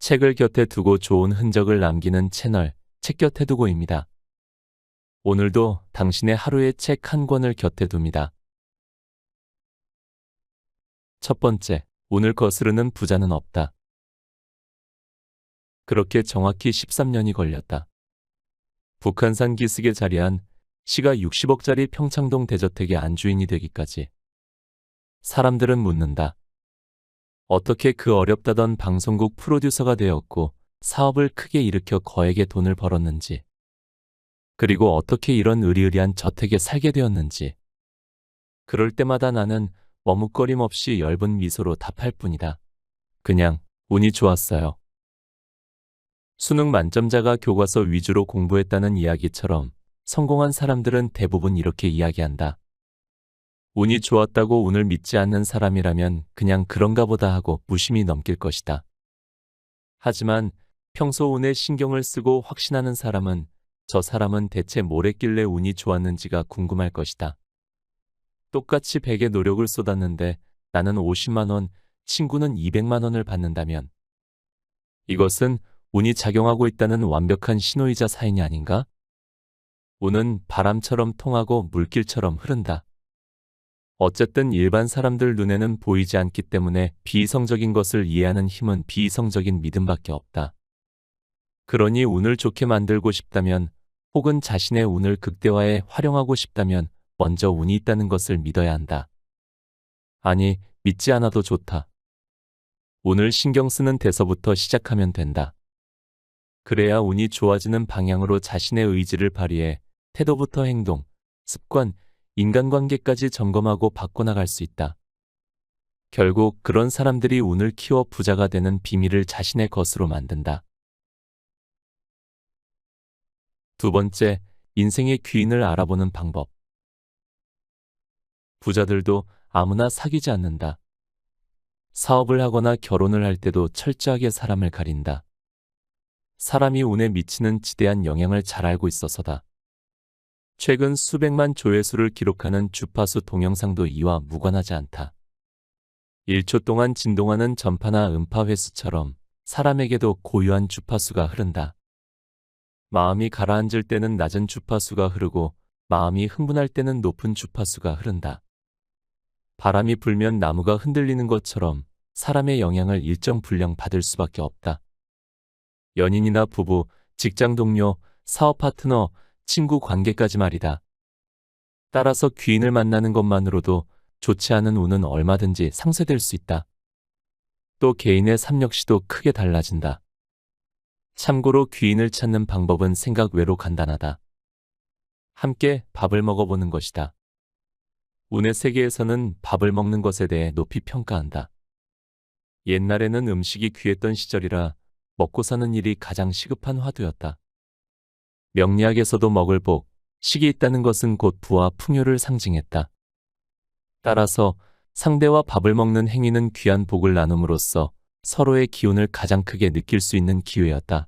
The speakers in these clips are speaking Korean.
책을 곁에 두고 좋은 흔적을 남기는 채널, 책 곁에 두고입니다. 오늘도 당신의 하루의 책 한 권을 곁에 둡니다. 첫 번째, 운을 거스르는 부자는 없다. 그렇게 정확히 13년이 걸렸다. 북한산 기슭에 자리한 시가 60억짜리 평창동 대저택의 안주인이 되기까지. 사람들은 묻는다. 어떻게 그 어렵다던 방송국 프로듀서가 되었고 사업을 크게 일으켜 거액의 돈을 벌었는지. 그리고 어떻게 이런 으리으리한 저택에 살게 되었는지. 그럴 때마다 나는 머뭇거림 없이 엷은 미소로 답할 뿐이다. 그냥 운이 좋았어요. 수능 만점자가 교과서 위주로 공부했다는 이야기처럼 성공한 사람들은 대부분 이렇게 이야기한다. 운이 좋았다고 운을 믿지 않는 사람이라면 그냥 그런가 보다 하고 무심히 넘길 것이다. 하지만 평소 운에 신경을 쓰고 확신하는 사람은 저 사람은 대체 뭘 했길래 운이 좋았는지가 궁금할 것이다. 똑같이 100의 노력을 쏟았는데 나는 50만 원, 친구는 200만 원을 받는다면 이것은 운이 작용하고 있다는 완벽한 신호이자 사인이 아닌가? 운은 바람처럼 통하고 물길처럼 흐른다. 어쨌든 일반 사람들 눈에는 보이지 않기 때문에 비이성적인 것을 이해하는 힘은 비이성적인 믿음밖에 없다. 그러니 운을 좋게 만들고 싶다면 혹은 자신의 운을 극대화해 활용하고 싶다면 먼저 운이 있다는 것을 믿어야 한다. 아니, 믿지 않아도 좋다. 운을 신경 쓰는 데서부터 시작하면 된다. 그래야 운이 좋아지는 방향으로 자신의 의지를 발휘해 태도부터 행동, 습관, 인간관계까지 점검하고 바꿔나갈 수 있다. 결국 그런 사람들이 운을 키워 부자가 되는 비밀을 자신의 것으로 만든다. 두 번째, 인생의 귀인을 알아보는 방법. 부자들도 아무나 사귀지 않는다. 사업을 하거나 결혼을 할 때도 철저하게 사람을 가린다. 사람이 운에 미치는 지대한 영향을 잘 알고 있어서다. 최근 수백만 조회수를 기록하는 주파수 동영상도 이와 무관하지 않다. 1초 동안 진동하는 전파나 음파 횟수처럼 사람에게도 고유한 주파수가 흐른다. 마음이 가라앉을 때는 낮은 주파수가 흐르고 마음이 흥분할 때는 높은 주파수가 흐른다. 바람이 불면 나무가 흔들리는 것처럼 사람의 영향을 일정 분량 받을 수밖에 없다. 연인이나 부부, 직장 동료, 사업 파트너, 친구 관계까지 말이다. 따라서 귀인을 만나는 것만으로도 좋지 않은 운은 얼마든지 상쇄될 수 있다. 또 개인의 삶 역시도 크게 달라진다. 참고로 귀인을 찾는 방법은 생각 외로 간단하다. 함께 밥을 먹어보는 것이다. 운의 세계에서는 밥을 먹는 것에 대해 높이 평가한다. 옛날에는 음식이 귀했던 시절이라 먹고 사는 일이 가장 시급한 화두였다. 명리학에서도 먹을 복, 식이 있다는 것은 곧 부와 풍요를 상징했다. 따라서 상대와 밥을 먹는 행위는 귀한 복을 나눔으로써 서로의 기운을 가장 크게 느낄 수 있는 기회였다.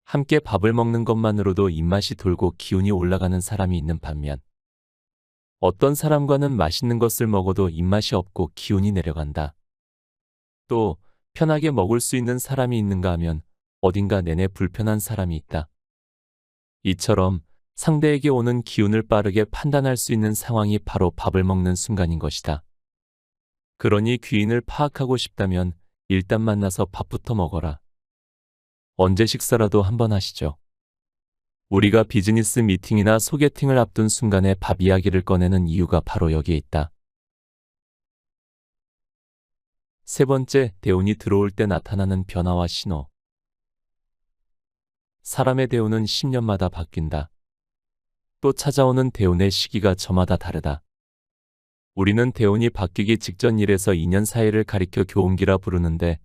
함께 밥을 먹는 것만으로도 입맛이 돌고 기운이 올라가는 사람이 있는 반면 어떤 사람과는 맛있는 것을 먹어도 입맛이 없고 기운이 내려간다. 또 편하게 먹을 수 있는 사람이 있는가 하면 어딘가 내내 불편한 사람이 있다. 이처럼 상대에게 오는 기운을 빠르게 판단할 수 있는 상황이 바로 밥을 먹는 순간인 것이다. 그러니 귀인을 파악하고 싶다면 일단 만나서 밥부터 먹어라. 언제 식사라도 한번 하시죠. 우리가 비즈니스 미팅이나 소개팅을 앞둔 순간에 밥 이야기를 꺼내는 이유가 바로 여기에 있다. 세 번째, 대운이 들어올 때 나타나는 변화와 신호. 사람의 대운은 10년마다 바뀐다. 또 찾아오는 대운의 시기가 저마다 다르다. 우리는 대운이 바뀌기 직전 1에서 2년 사이를 가리켜 교운기라 부르는데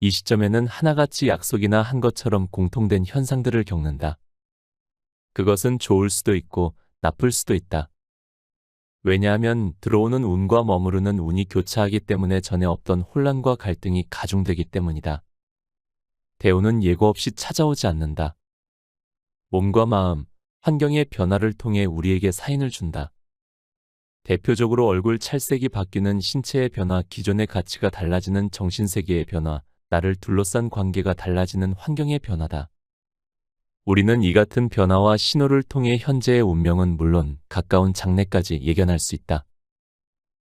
이 시점에는 하나같이 약속이나 한 것처럼 공통된 현상들을 겪는다. 그것은 좋을 수도 있고 나쁠 수도 있다. 왜냐하면 들어오는 운과 머무르는 운이 교차하기 때문에 전에 없던 혼란과 갈등이 가중되기 때문이다. 대운은 예고 없이 찾아오지 않는다. 몸과 마음, 환경의 변화를 통해 우리에게 사인을 준다. 대표적으로 얼굴 찰색이 바뀌는 신체의 변화, 기존의 가치가 달라지는 정신세계의 변화, 나를 둘러싼 관계가 달라지는 환경의 변화다. 우리는 이 같은 변화와 신호를 통해 현재의 운명은 물론 가까운 장래까지 예견할 수 있다.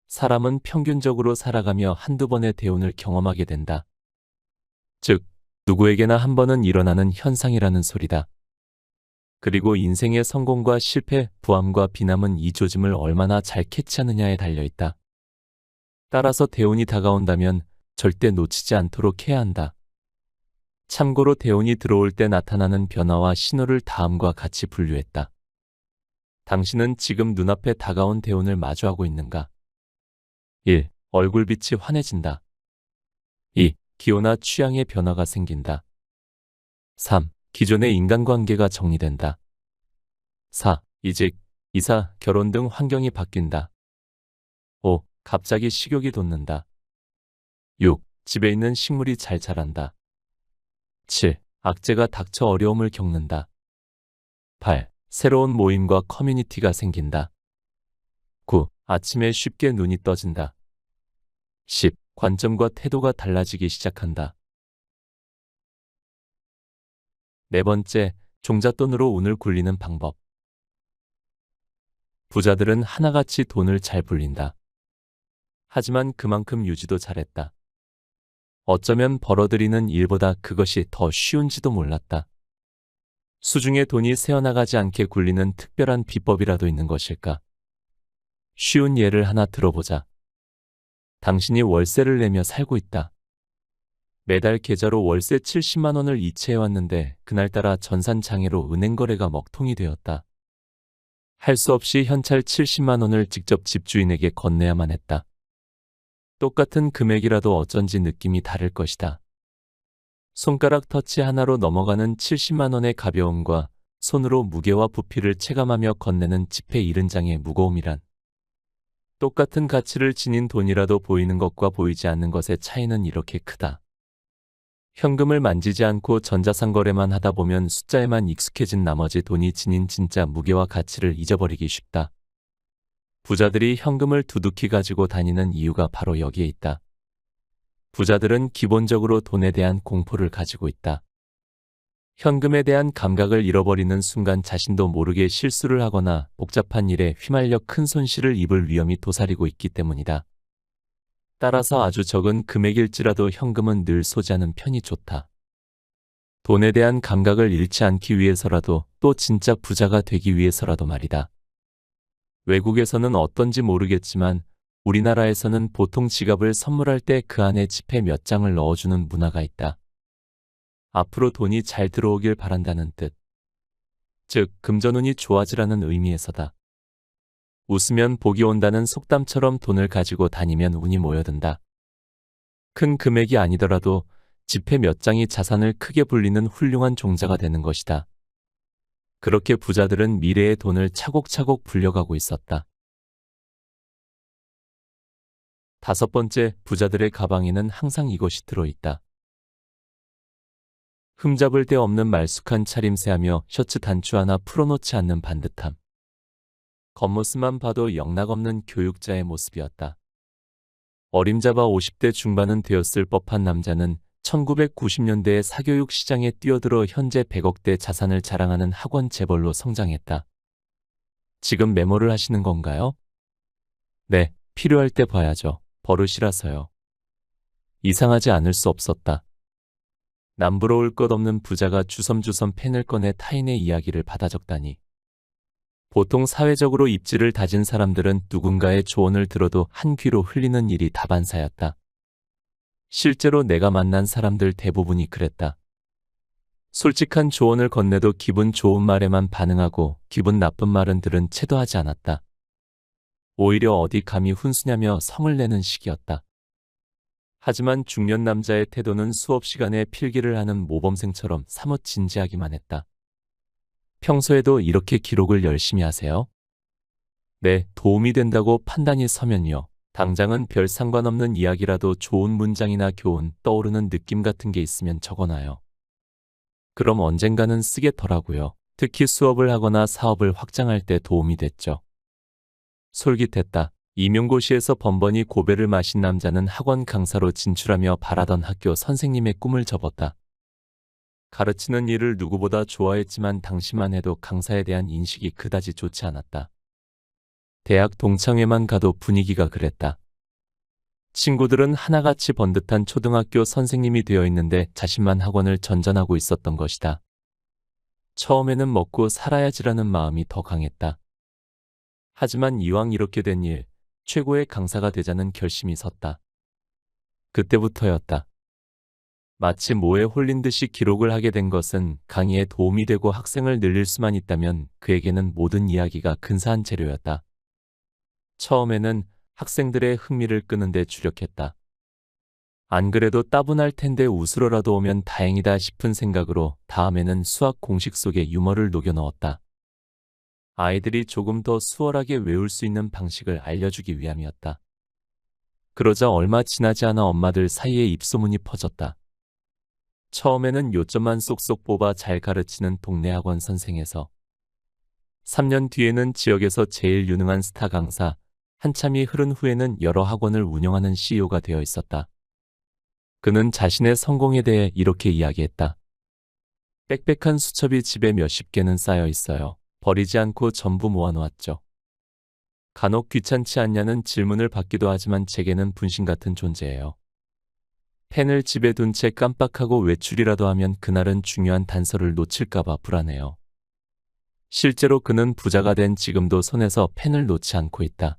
사람은 평균적으로 살아가며 한두 번의 대운을 경험하게 된다. 즉, 누구에게나 한 번은 일어나는 현상이라는 소리다. 그리고 인생의 성공과 실패, 부함과 비남은 이 조짐을 얼마나 잘 캐치하느냐에 달려있다. 따라서 대운이 다가온다면 절대 놓치지 않도록 해야 한다. 참고로 대운이 들어올 때 나타나는 변화와 신호를 다음과 같이 분류했다. 당신은 지금 눈앞에 다가온 대운을 마주하고 있는가? 1. 얼굴빛이 환해진다. 2. 기호나 취향의 변화가 생긴다. 3. 기존의 인간관계가 정리된다. 4. 이직, 이사, 결혼 등 환경이 바뀐다. 5. 갑자기 식욕이 돋는다. 6. 집에 있는 식물이 잘 자란다. 7. 악재가 닥쳐 어려움을 겪는다. 8. 새로운 모임과 커뮤니티가 생긴다. 9. 아침에 쉽게 눈이 떠진다. 10. 관점과 태도가 달라지기 시작한다. 네 번째, 종잣돈으로 운을 굴리는 방법. 부자들은 하나같이 돈을 잘 불린다. 하지만 그만큼 유지도 잘했다. 어쩌면 벌어들이는 일보다 그것이 더 쉬운지도 몰랐다. 수중에 돈이 새어나가지 않게 굴리는 특별한 비법이라도 있는 것일까? 쉬운 예를 하나 들어보자. 당신이 월세를 내며 살고 있다. 매달 계좌로 월세 70만 원을 이체해왔는데 그날따라 전산장애로 은행 거래가 먹통이 되었다. 할 수 없이 현찰 70만 원을 직접 집주인에게 건네야만 했다. 똑같은 금액이라도 어쩐지 느낌이 다를 것이다. 손가락 터치 하나로 넘어가는 70만 원의 가벼움과 손으로 무게와 부피를 체감하며 건네는 지폐 70장의 무거움이란. 똑같은 가치를 지닌 돈이라도 보이는 것과 보이지 않는 것의 차이는 이렇게 크다. 현금을 만지지 않고 전자상거래만 하다 보면 숫자에만 익숙해진 나머지 돈이 지닌 진짜 무게와 가치를 잊어버리기 쉽다. 부자들이 현금을 두둑히 가지고 다니는 이유가 바로 여기에 있다. 부자들은 기본적으로 돈에 대한 공포를 가지고 있다. 현금에 대한 감각을 잃어버리는 순간 자신도 모르게 실수를 하거나 복잡한 일에 휘말려 큰 손실을 입을 위험이 도사리고 있기 때문이다. 따라서 아주 적은 금액일지라도 현금은 늘 소지하는 편이 좋다. 돈에 대한 감각을 잃지 않기 위해서라도 또 진짜 부자가 되기 위해서라도 말이다. 외국에서는 어떤지 모르겠지만 우리나라에서는 보통 지갑을 선물할 때 그 안에 지폐 몇 장을 넣어주는 문화가 있다. 앞으로 돈이 잘 들어오길 바란다는 뜻. 즉, 금전운이 좋아지라는 의미에서다. 웃으면 복이 온다는 속담처럼 돈을 가지고 다니면 운이 모여든다. 큰 금액이 아니더라도 지폐 몇 장이 자산을 크게 불리는 훌륭한 종자가 되는 것이다. 그렇게 부자들은 미래의 돈을 차곡차곡 불려가고 있었다. 다섯 번째, 부자들의 가방에는 항상 이것이 들어있다. 흠잡을 데 없는 말쑥한 차림새하며 셔츠 단추 하나 풀어놓지 않는 반듯함. 겉모습만 봐도 영락없는 교육자의 모습이었다. 어림잡아 50대 중반은 되었을 법한 남자는 1990년대에 사교육 시장에 뛰어들어 현재 100억대 자산을 자랑하는 학원 재벌로 성장했다. 지금 메모를 하시는 건가요? 네, 필요할 때 봐야죠. 버릇이라서요. 이상하지 않을 수 없었다. 남부러울 것 없는 부자가 주섬주섬 펜을 꺼내 타인의 이야기를 받아 적다니. 보통 사회적으로 입지를 다진 사람들은 누군가의 조언을 들어도 한 귀로 흘리는 일이 다반사였다. 실제로 내가 만난 사람들 대부분이 그랬다. 솔직한 조언을 건네도 기분 좋은 말에만 반응하고 기분 나쁜 말은 들은 채도 하지 않았다. 오히려 어디 감히 훈수냐며 성을 내는 식이었다. 하지만 중년 남자의 태도는 수업 시간에 필기를 하는 모범생처럼 사뭇 진지하기만 했다. 평소에도 이렇게 기록을 열심히 하세요? 네, 도움이 된다고 판단이 서면요. 당장은 별 상관없는 이야기라도 좋은 문장이나 교훈, 떠오르는 느낌 같은 게 있으면 적어놔요. 그럼 언젠가는 쓰겠더라고요. 특히 수업을 하거나 사업을 확장할 때 도움이 됐죠. 솔깃했다. 임용고시에서 번번이 고배를 마신 남자는 학원 강사로 진출하며 바라던 학교 선생님의 꿈을 접었다. 가르치는 일을 누구보다 좋아했지만 당시만 해도 강사에 대한 인식이 그다지 좋지 않았다. 대학 동창회만 가도 분위기가 그랬다. 친구들은 하나같이 번듯한 초등학교 선생님이 되어 있는데 자신만 학원을 전전하고 있었던 것이다. 처음에는 먹고 살아야지라는 마음이 더 강했다. 하지만 이왕 이렇게 된 일, 최고의 강사가 되자는 결심이 섰다. 그때부터였다. 마치 모에 홀린 듯이 기록을 하게 된 것은 강의에 도움이 되고 학생을 늘릴 수만 있다면 그에게는 모든 이야기가 근사한 재료였다. 처음에는 학생들의 흥미를 끄는 데 주력했다. 안 그래도 따분할 텐데 웃으러라도 오면 다행이다 싶은 생각으로 다음에는 수학 공식 속에 유머를 녹여 넣었다. 아이들이 조금 더 수월하게 외울 수 있는 방식을 알려주기 위함이었다. 그러자 얼마 지나지 않아 엄마들 사이에 입소문이 퍼졌다. 처음에는 요점만 쏙쏙 뽑아 잘 가르치는 동네 학원 선생에서 3년 뒤에는 지역에서 제일 유능한 스타 강사, 한참이 흐른 후에는 여러 학원을 운영하는 CEO가 되어 있었다. 그는 자신의 성공에 대해 이렇게 이야기했다. 빽빽한 수첩이 집에 몇십 개는 쌓여 있어요. 버리지 않고 전부 모아놓았죠. 간혹 귀찮지 않냐는 질문을 받기도 하지만 제게는 분신 같은 존재예요. 펜을 집에 둔 채 깜빡하고 외출이라도 하면 그날은 중요한 단서를 놓칠까봐 불안해요. 실제로 그는 부자가 된 지금도 손에서 펜을 놓지 않고 있다.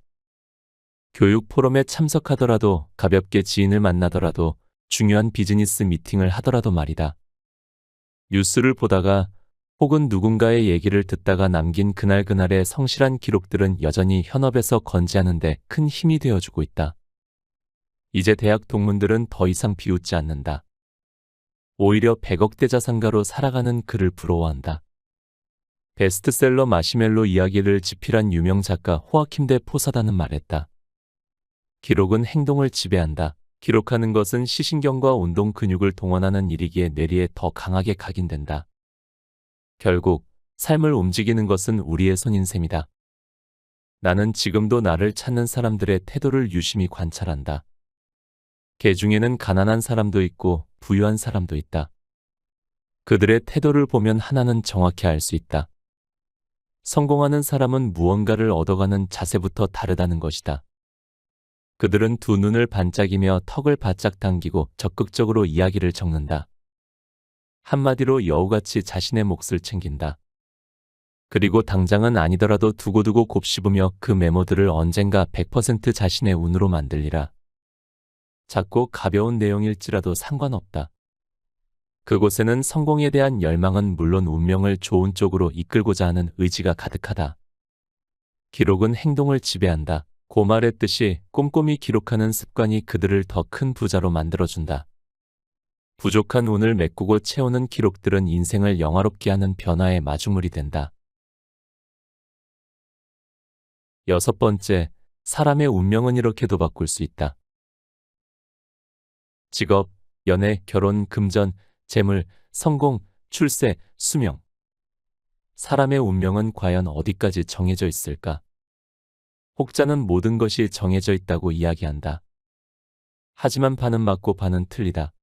교육 포럼에 참석하더라도 가볍게 지인을 만나더라도 중요한 비즈니스 미팅을 하더라도 말이다. 뉴스를 보다가 혹은 누군가의 얘기를 듣다가 남긴 그날그날의 성실한 기록들은 여전히 현업에서 건재하는데 큰 힘이 되어주고 있다. 이제 대학 동문들은 더 이상 비웃지 않는다. 오히려 100억대 자산가로 살아가는 그를 부러워한다. 베스트셀러 마시멜로 이야기를 집필한 유명 작가 호아킴 대 포사다는 말했다. 기록은 행동을 지배한다. 기록하는 것은 시신경과 운동 근육을 동원하는 일이기에 뇌리에 더 강하게 각인된다. 결국 삶을 움직이는 것은 우리의 손인 셈이다. 나는 지금도 나를 찾는 사람들의 태도를 유심히 관찰한다. 개 중에는 가난한 사람도 있고 부유한 사람도 있다. 그들의 태도를 보면 하나는 정확히 알 수 있다. 성공하는 사람은 무언가를 얻어가는 자세부터 다르다는 것이다. 그들은 두 눈을 반짝이며 턱을 바짝 당기고 적극적으로 이야기를 적는다. 한마디로 여우같이 자신의 몫을 챙긴다. 그리고 당장은 아니더라도 두고두고 곱씹으며 그 메모들을 언젠가 100% 자신의 운으로 만들리라. 작고 가벼운 내용일지라도 상관없다. 그곳에는 성공에 대한 열망은 물론 운명을 좋은 쪽으로 이끌고자 하는 의지가 가득하다. 기록은 행동을 지배한다. 고 말했듯이 꼼꼼히 기록하는 습관이 그들을 더 큰 부자로 만들어준다. 부족한 운을 메꾸고 채우는 기록들은 인생을 영화롭게 하는 변화의 마주물이 된다. 6번째, 사람의 운명은 이렇게도 바꿀 수 있다. 직업, 연애, 결혼, 금전, 재물, 성공, 출세, 수명. 사람의 운명은 과연 어디까지 정해져 있을까? 혹자는 모든 것이 정해져 있다고 이야기한다. 하지만 반은 맞고 반은 틀리다.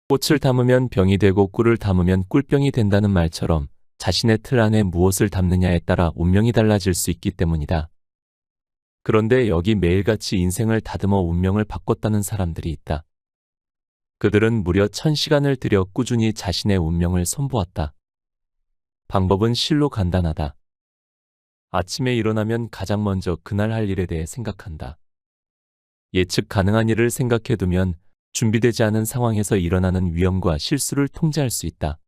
꽃을 담으면 병이 되고 꿀을 담으면 꿀병이 된다는 말처럼 자신의 틀 안에 무엇을 담느냐에 따라 운명이 달라질 수 있기 때문이다. 그런데 여기 매일같이 인생을 다듬어 운명을 바꿨다는 사람들이 있다. 그들은 무려 1000시간을 들여 꾸준히 자신의 운명을 손보았다. 방법은 실로 간단하다. 아침에 일어나면 가장 먼저 그날 할 일에 대해 생각한다. 예측 가능한 일을 생각해두면 준비되지 않은 상황에서 일어나는 위험과 실수를 통제할 수 있다.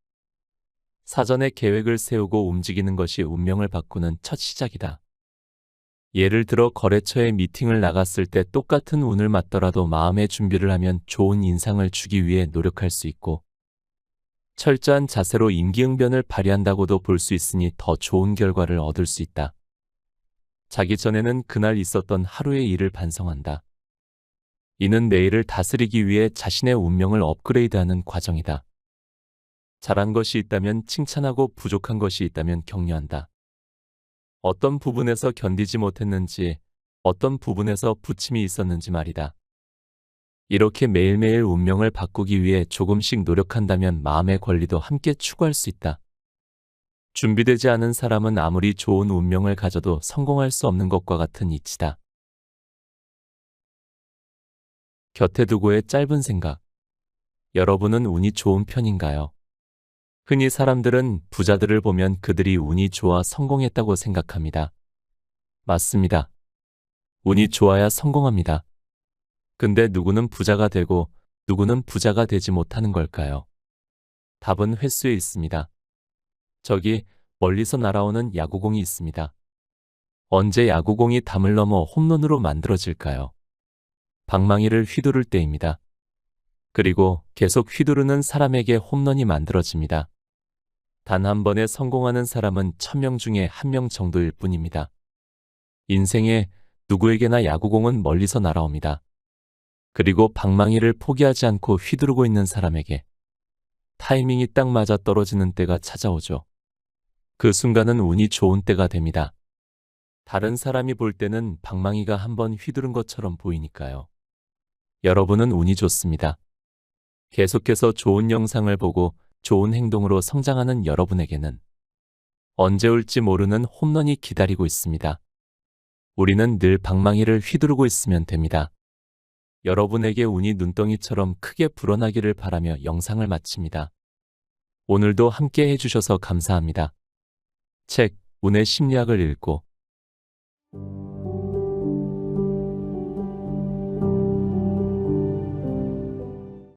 사전에 계획을 세우고 움직이는 것이 운명을 바꾸는 첫 시작이다. 예를 들어 거래처에 미팅을 나갔을 때 똑같은 운을 맞더라도 마음의 준비를 하면 좋은 인상을 주기 위해 노력할 수 있고, 철저한 자세로 임기응변을 발휘한다고도 볼 수 있으니 더 좋은 결과를 얻을 수 있다. 자기 전에는 그날 있었던 하루의 일을 반성한다. 이는 내일을 다스리기 위해 자신의 운명을 업그레이드하는 과정이다. 잘한 것이 있다면 칭찬하고 부족한 것이 있다면 격려한다. 어떤 부분에서 견디지 못했는지, 어떤 부분에서 부침이 있었는지 말이다. 이렇게 매일매일 운명을 바꾸기 위해 조금씩 노력한다면 마음의 권리도 함께 추구할 수 있다. 준비되지 않은 사람은 아무리 좋은 운명을 가져도 성공할 수 없는 것과 같은 이치다. 곁에 두고의 짧은 생각. 여러분은 운이 좋은 편인가요? 흔히 사람들은 부자들을 보면 그들이 운이 좋아 성공했다고 생각합니다. 맞습니다. 운이 좋아야 성공합니다. 근데 누구는 부자가 되고 누구는 부자가 되지 못하는 걸까요? 답은 횟수에 있습니다. 저기 멀리서 날아오는 야구공이 있습니다. 언제 야구공이 담을 넘어 홈런으로 만들어질까요? 방망이를 휘두를 때입니다. 그리고 계속 휘두르는 사람에게 홈런이 만들어집니다. 단 한 번에 성공하는 사람은 1000명 중에 1명 정도일 뿐입니다. 인생에 누구에게나 야구공은 멀리서 날아옵니다. 그리고 방망이를 포기하지 않고 휘두르고 있는 사람에게 타이밍이 딱 맞아 떨어지는 때가 찾아오죠. 그 순간은 운이 좋은 때가 됩니다. 다른 사람이 볼 때는 방망이가 한번 휘두른 것처럼 보이니까요. 여러분은 운이 좋습니다. 계속해서 좋은 영상을 보고 좋은 행동으로 성장하는 여러분에게는 언제 올지 모르는 홈런이 기다리고 있습니다. 우리는 늘 방망이를 휘두르고 있으면 됩니다. 여러분에게 운이 눈덩이처럼 크게 불어나기를 바라며 영상을 마칩니다. 오늘도 함께 해주셔서 감사합니다. 책, 운의 심리학을 읽고